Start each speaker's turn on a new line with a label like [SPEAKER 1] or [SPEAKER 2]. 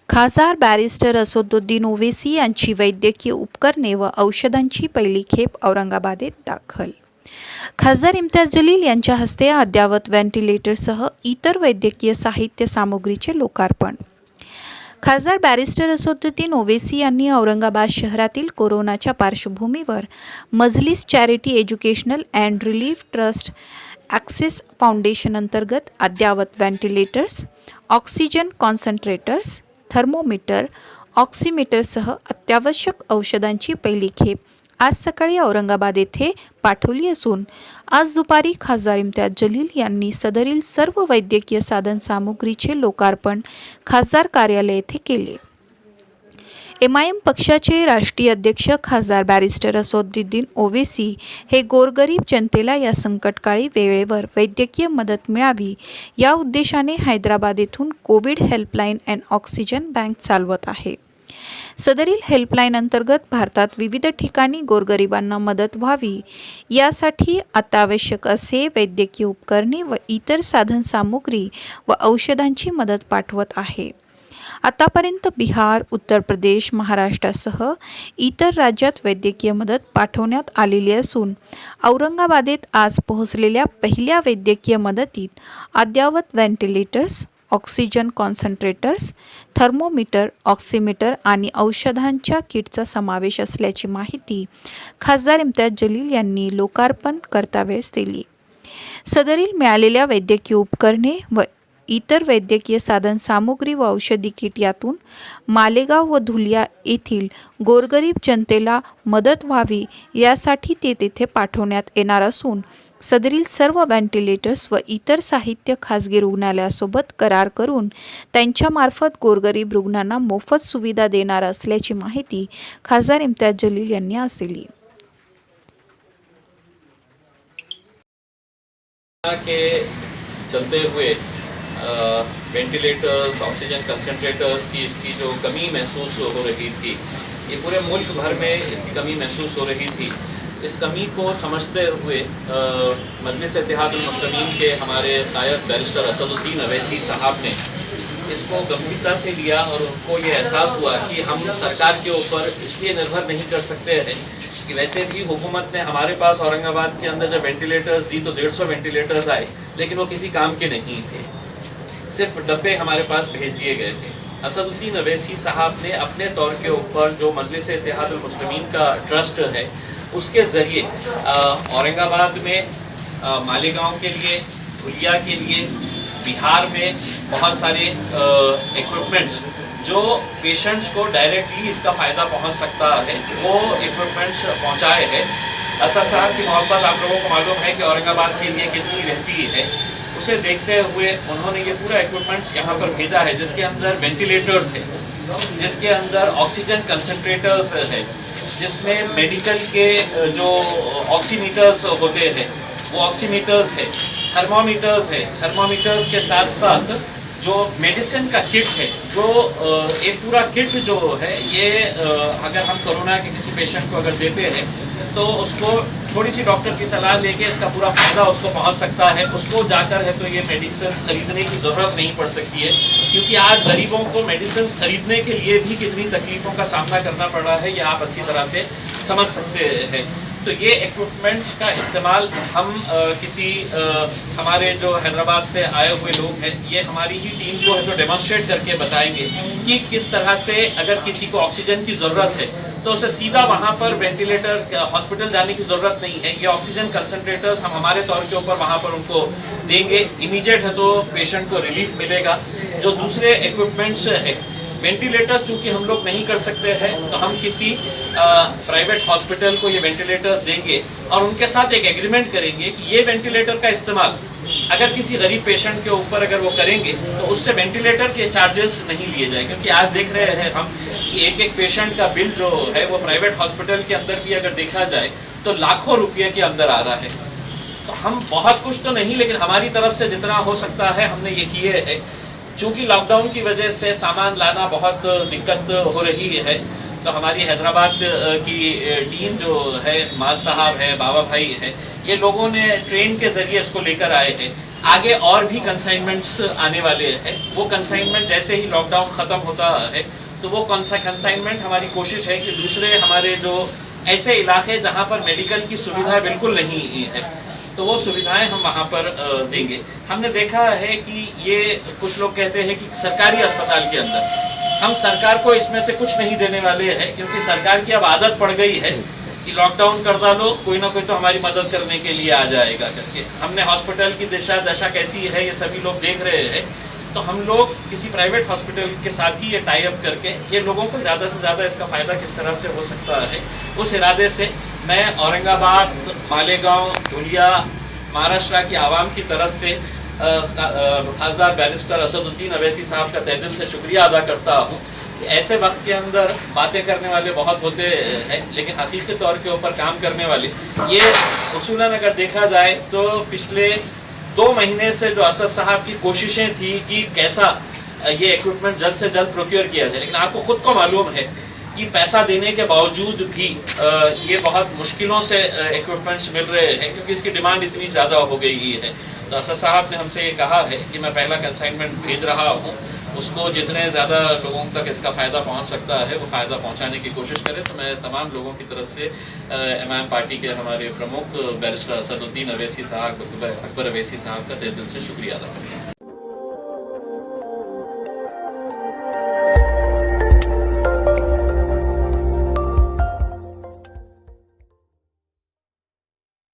[SPEAKER 1] खासदार बॅरिस्टर असदुद्दीन ओवैसी यांची वैद्यकीय उपकरणे व औषधांची पहिली खेप औरंगाबादेत दाखल. खासदार इम्तियाज जलील यांच्या हस्ते अद्ययावत व्हेंटिलेटरसह इतर वैद्यकीय साहित्य सामुग्रीचे लोकार्पण. खासदार बॅरिस्टर असदुद्दीन ओवैसी यांनी औरंगाबाद शहरातील कोरोनाच्या पार्श्वभूमीवर Majlis charity educational and relief trust access foundation अंतर्गत अद्ययावत व्हेंटिलेटर्स, ऑक्सिजन कॉन्सन्ट्रेटर्स, थर्मोमीटर, ऑक्सिमीटरसह अत्यावश्यक औषधांची पहिली खेप आज सकाळी औरंगाबाद येथे पाठवली असून आज दुपारी खासदार इम्तियाज जलील यांनी सदरील सर्व वैद्यकीय साधन सामुग्रीचे लोकार्पण खासदार कार्यालय येथे केले. MIM पक्षाचे राष्ट्रीय अध्यक्ष खासदार बॅरिस्टर असदुद्दीन ओवैसी हे गोरगरीब जनतेला या संकटकाळी वेळेवर वैद्यकीय मदत मिळावी या उद्देशाने हैदराबाद येथून Covid helpline and oxygen bank चालवत आहे. सदरील हेल्पलाईन अंतर्गत भारतात विविध ठिकाणी गोरगरिबांना मदत व्हावी यासाठी अत्यावश्यक असे वैद्यकीय उपकरणे व इतर साधन सामुग्री व औषधांची मदत पाठवत आहे. आतापर्यंत बिहार, उत्तर प्रदेश, महाराष्ट्रासह इतर राज्यात वैद्यकीय मदत पाठवण्यात आलेली असून औरंगाबादेत आज पोहोचलेल्या पहिल्या वैद्यकीय मदतीत अद्ययावत ventilators, oxygen concentrators, thermometer, oximeter आणि औषधांच्या किटचा समावेश असल्याची माहिती खासदार इम्तियाज जलील यांनी लोकार्पण करतावेळेस दिली. सदरील मिळालेल्या वैद्यकीय उपकरणे व इतर वैद्यकीय साधन सामुग्री व औषधी किट यातून मालेगाव व धुलिया येथील गोरगरीब जनतेला मदत व्हावी यासाठी ते तेथे पाठवण्यात येणार असून सदरील सर्व व्हेंटिलेटर्स व इतर साहित्य खासगी रुग्णालयासोबत करार करून त्यांच्यामार्फत गोरगरीब रुग्णांना मोफत सुविधा देणार असल्याची माहिती खासदार इम्तियाज जलील यांनी आज दिली.
[SPEAKER 2] चलते हुए वेंटिलेटर्स, ऑक्सीजन कंसंट्रेटर्स की इसकी जो कमी महसूस हो रही थी, ये पूरे मुल्क भर में इसकी कमी महसूस हो रही थी. इस कमी को समझते हुए मजलिस इत्तेहादुल मुस्लिमीन के हमारे कायद बैरिस्टर असदुद्दीन ओवैसी साहब ने इसको गंभीरता से लिया और उनको ये एहसास हुआ कि हम सरकार के ऊपर इसलिए निर्भर नहीं कर सकते हैं कि वैसे भी हुकूमत ने हमारे पास औरंगाबाद के अंदर जब वेंटिलेटर्स दी तो 150 वेंटिलेटर्स आए, लेकिन वो किसी काम के नहीं थे, सिर्फ डब्बे हमारे पास भेज दिए गए थे. असदुद्दीन ओवैसी साहब ने अपने तौर के ऊपर जो मजलिस इत्तेहादुल मुस्लिमीन का ट्रस्ट है उसके ज़रिए औरंगाबाद में मालेगांव के लिए, धुलिया के लिए, बिहार में बहुत सारे इक्विपमेंट्स जो पेशेंट्स को डायरेक्टली इसका फ़ायदा पहुंच सकता है वो इक्विपमेंट्स पहुंचाए हैं. असद साहब की मोहब्बत आप लोगों को मालूम है कि औरंगाबाद के लिए कितनी रहती है. उसे देखते हुए उन्होंने ये पूरा इक्विपमेंट्स यहाँ पर भेजा है, जिसके अंदर वेंटिलेटर्स है, जिसके अंदर ऑक्सीजन कंसंट्रेटर्स है, जिसमें मेडिकल के जो ऑक्सीमीटर्स होते हैं वो ऑक्सीमीटर्स है, थर्मोमीटर्स है, थर्मोमीटर्स के साथ साथ जो मेडिसिन का किट है, जो एक पूरा किट जो है ये अगर हम कोरोना के किसी पेशेंट को अगर देते हैं तो उसको थोड़ी सी डॉक्टर की सलाह लेके इसका पूरा फ़ायदा उसको पहुंच सकता है. उसको जाकर है तो ये मेडिसिन ख़रीदने की ज़रूरत नहीं पड़ सकती है, क्योंकि आज गरीबों को मेडिसिन ख़रीदने के लिए भी कितनी तकलीफ़ों का सामना करना पड़ रहा है ये आप अच्छी तरह से समझ सकते हैं. तो ये इक्विपमेंट्स का इस्तेमाल हम किसी हमारे जो हैदराबाद से आए हुए लोग हैं ये हमारी ही टीम को है जो डेमोन्स्ट्रेट करके बताएंगे कि किस तरह से अगर किसी को ऑक्सीजन की ज़रूरत है तो उसे सीधा वहाँ पर वेंटिलेटर हॉस्पिटल जाने की ज़रूरत नहीं है. ये ऑक्सीजन कंसंट्रेटर्स हम हमारे तौर के ऊपर वहाँ पर उनको देंगे. इमीडिएट है तो पेशेंट को रिलीफ मिलेगा. जो दूसरे इक्विपमेंट्स है, वेंटिलेटर्स चूँकि हम लोग नहीं कर सकते हैं तो हम किसी प्राइवेट हॉस्पिटल को ये वेंटिलेटर्स देंगे और उनके साथ एक एग्रीमेंट करेंगे कि ये वेंटिलेटर का इस्तेमाल अगर किसी गरीब पेशेंट के ऊपर अगर वो करेंगे तो उससे वेंटिलेटर के चार्जेस नहीं लिए जाए. क्योंकि आज देख रहे हैं हम कि एक पेशेंट का बिल जो है वो प्राइवेट हॉस्पिटल के अंदर भी अगर देखा जाए तो लाखों रुपये के अंदर आ रहा है. तो हम बहुत कुछ तो नहीं, लेकिन हमारी तरफ से जितना हो सकता है हमने ये किए है. चूँकि लॉकडाउन की वजह से सामान लाना बहुत दिक्कत हो रही है तो हमारी हैदराबाद की टीम जो है, माज साहब है, बाबा भाई है, ये लोगों ने ट्रेन के ज़रिए इसको लेकर आए हैं. आगे और भी कंसाइनमेंट्स आने वाले हैं। वो कंसाइनमेंट जैसे ही लॉकडाउन ख़त्म होता है तो वो कंसाइनमेंट हमारी कोशिश है कि दूसरे हमारे जो ऐसे इलाके जहाँ पर मेडिकल की सुविधा बिल्कुल नहीं है तो वो सुविधाएं हम वहाँ पर देंगे। हमने देखा है कि ये कुछ लोग कहते हैं कि सरकारी अस्पताल के अंदर हम सरकार को इसमें से कुछ नहीं देने वाले हैं, क्योंकि सरकार की अब आदत पड़ गई है कि लॉकडाउन कर डालो, कोई ना कोई तो हमारी मदद करने के लिए आ जाएगा करके। हमने हॉस्पिटल की दशा कैसी है ये सभी लोग देख रहे हैं, तो हम लोग किसी प्राइवेट हॉस्पिटल के साथ ही ये टाई अप करके ये लोगों को ज़्यादा से ज़्यादा इसका फ़ायदा किस तरह से हो सकता है, उस इरादे से मैं औरंगाबाद, मालेगांव, धुलिया, महाराष्ट्र की आवाम की तरफ से खासदार बैरिस्टर असदुद्दीन अवैसी साहब का तहे दिल से शुक्रिया अदा करता हूँ कि ऐसे वक्त के अंदर बातें करने वाले बहुत होते हैं, लेकिन हकीकी तौर के ऊपर काम करने वाले ये उसूलन अगर देखा जाए तो पिछले 2 महीने से जो असद साहब की कोशिशें थी कि कैसा ये इक्विपमेंट जल्द से जल्द प्रोक्योर किया जाए, लेकिन आपको ख़ुद को मालूम है कि पैसा देने के बावजूद भी ये बहुत मुश्किलों से इक्विपमेंट्स मिल रहे हैं, क्योंकि इसकी डिमांड इतनी ज़्यादा हो गई है। तो असद साहब ने हमसे ये कहा है कि मैं पहला कंसाइनमेंट भेज रहा हूँ, उसको जितने ज़्यादा लोगों तक इसका फ़ायदा पहुँच सकता है वो फ़ायदा पहुँचाने की कोशिश करें। तो मैं तमाम लोगों की तरफ से इमाम पार्टी के हमारे प्रमुख बैरिस्टर असदुद्दीन अवैसी साहब, अकबर अवैसी साहब का तहे दिल से शुक्रिया अदा करता हूँ।